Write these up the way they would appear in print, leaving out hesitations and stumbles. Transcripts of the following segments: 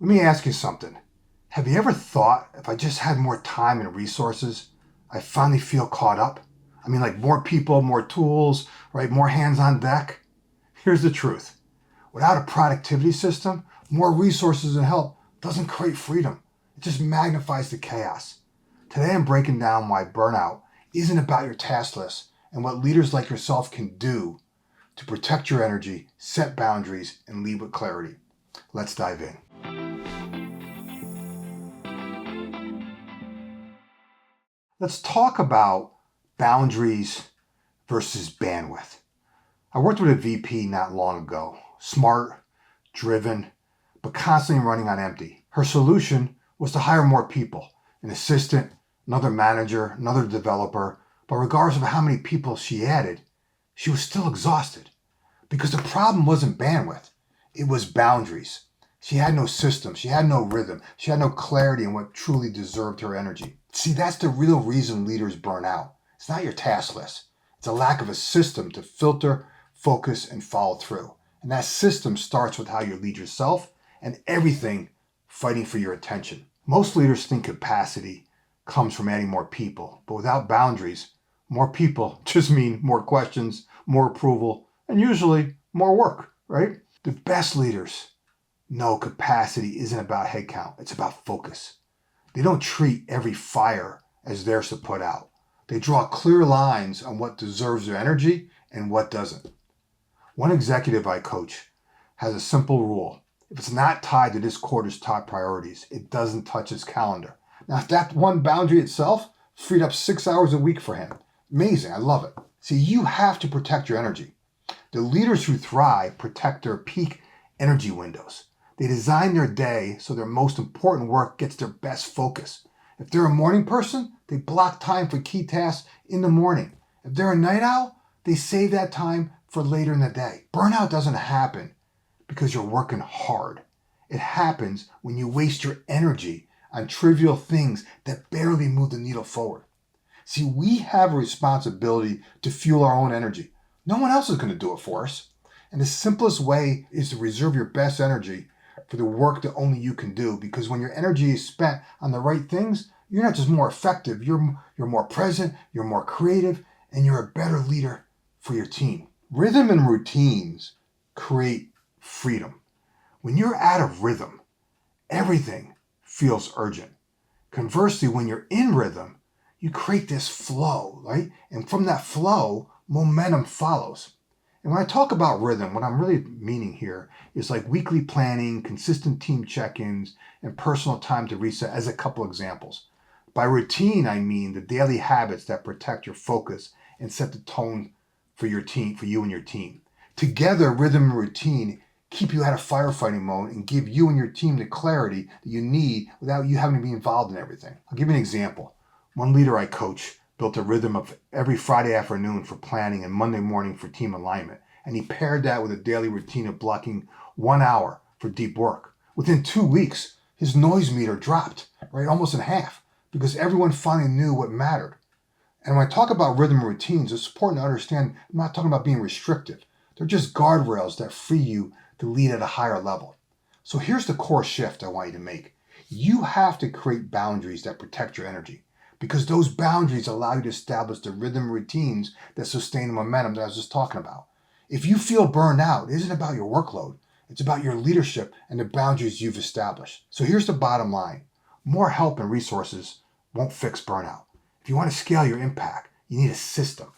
Let me ask you something. Have you ever thought if I just had more time and resources, I finally feel caught up? I mean, like more people, more tools, right? More hands on deck. Here's the truth. Without a productivity system, more resources and help doesn't create freedom. It just magnifies the chaos. Today I'm breaking down why burnout isn't about your task list and what leaders like yourself can do to protect your energy, set boundaries, and lead with clarity. Let's dive in. Let's talk about boundaries versus bandwidth. I worked with a VP not long ago, smart, driven, but constantly running on empty. Her solution was to hire more people, an assistant, another manager, another developer, but regardless of how many people she added, she was still exhausted because the problem wasn't bandwidth, it was boundaries. She had no system, she had no rhythm, she had no clarity in what truly deserved her energy. See, that's the real reason leaders burn out. It's not your task list. It's a lack of a system to filter, focus, and follow through. And that system starts with how you lead yourself and everything fighting for your attention. Most leaders think capacity comes from adding more people, but without boundaries, more people just mean more questions, more approval, and usually more work, right? The best leaders know capacity isn't about headcount, it's about focus. They don't treat every fire as theirs to put out. They draw clear lines on what deserves their energy and what doesn't. One executive I coach has a simple rule. If it's not tied to this quarter's top priorities, it doesn't touch his calendar. Now, if that one boundary itself freed up 6 hours a week for him, amazing, I love it. See, you have to protect your energy. The leaders who thrive protect their peak energy windows. They design their day so their most important work gets their best focus. If they're a morning person, they block time for key tasks in the morning. If they're a night owl, they save that time for later in the day. Burnout doesn't happen because you're working hard. It happens when you waste your energy on trivial things that barely move the needle forward. See, we have a responsibility to fuel our own energy. No one else is going to do it for us. And the simplest way is to reserve your best energy for the work that only you can do, because when your energy is spent on the right things, you're not just more effective, you're more present, you're more creative, and you're a better leader for your team. Rhythm and routines create freedom. When you're out of rhythm, everything feels urgent. Conversely, when you're in rhythm, you create this flow, right? And from that flow, momentum follows. And when I talk about rhythm, what I'm really meaning here is like weekly planning, consistent team check-ins, and personal time to reset as a couple examples. By routine, I mean the daily habits that protect your focus and set the tone for your team, for you and your team. Together, rhythm and routine keep you out of firefighting mode and give you and your team the clarity that you need without you having to be involved in everything. I'll give you an example. One leader I coach built a rhythm of every Friday afternoon for planning and Monday morning for team alignment. And he paired that with a daily routine of blocking 1 hour for deep work. Within 2 weeks, his noise meter dropped, right, almost in half, because everyone finally knew what mattered. And when I talk about rhythm and routines, it's important to understand I'm not talking about being restrictive. They're just guardrails that free you to lead at a higher level. So here's the core shift I want you to make. You have to create boundaries that protect your energy, because those boundaries allow you to establish the rhythm routines that sustain the momentum that I was just talking about. If you feel burned out, it isn't about your workload. It's about your leadership and the boundaries you've established. So here's the bottom line. More help and resources won't fix burnout. If you want to scale your impact, you need a system.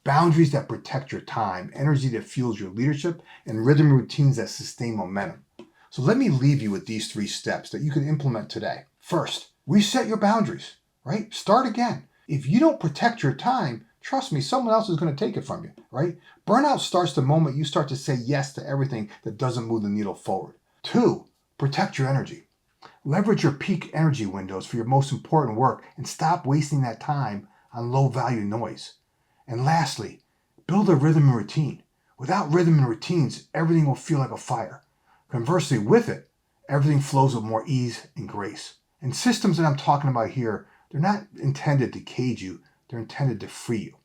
Boundaries that protect your time, energy that fuels your leadership, and rhythm routines that sustain momentum. So let me leave you with these 3 steps that you can implement today. First, reset your boundaries, right? Start again. If you don't protect your time, trust me, someone else is going to take it from you, right? Burnout starts the moment you start to say yes to everything that doesn't move the needle forward. 2, protect your energy. Leverage your peak energy windows for your most important work and stop wasting that time on low-value noise. And lastly, build a rhythm and routine. Without rhythm and routines, everything will feel like a fire. Conversely, with it, everything flows with more ease and grace. And systems that I'm talking about here, they're not intended to cage you, they're intended to free you.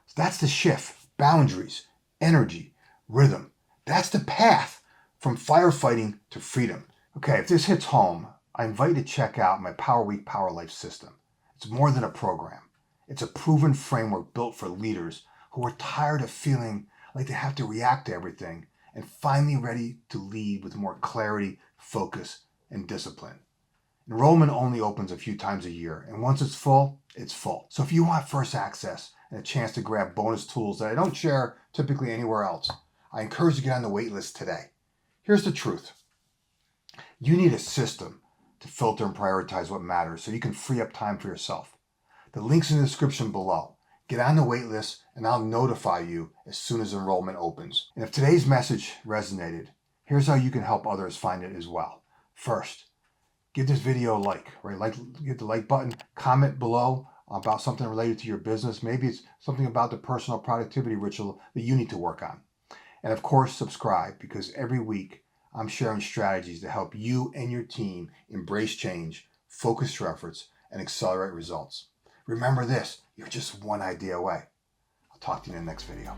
So that's the shift. Boundaries, energy, rhythm. That's the path from firefighting to freedom. Okay, if this hits home, I invite you to check out my PowerWeek PowerLife system. It's more than a program. It's a proven framework built for leaders who are tired of feeling like they have to react to everything and finally ready to lead with more clarity, focus, and discipline. Enrollment only opens a few times a year, and once it's full, it's full. So if you want first access and a chance to grab bonus tools that I don't share typically anywhere else, I encourage you to get on the waitlist today. Here's the truth. You need a system to filter and prioritize what matters so you can free up time for yourself. The link's in the description below. Get on the waitlist and I'll notify you as soon as enrollment opens. And if today's message resonated, here's how you can help others find it as well. First, give this video a like, right? Hit the like button, comment below about something related to your business. Maybe it's something about the personal productivity ritual that you need to work on. And of course, subscribe, because every week I'm sharing strategies to help you and your team embrace change, focus your efforts, and accelerate results. Remember this, you're just one idea away. I'll talk to you in the next video.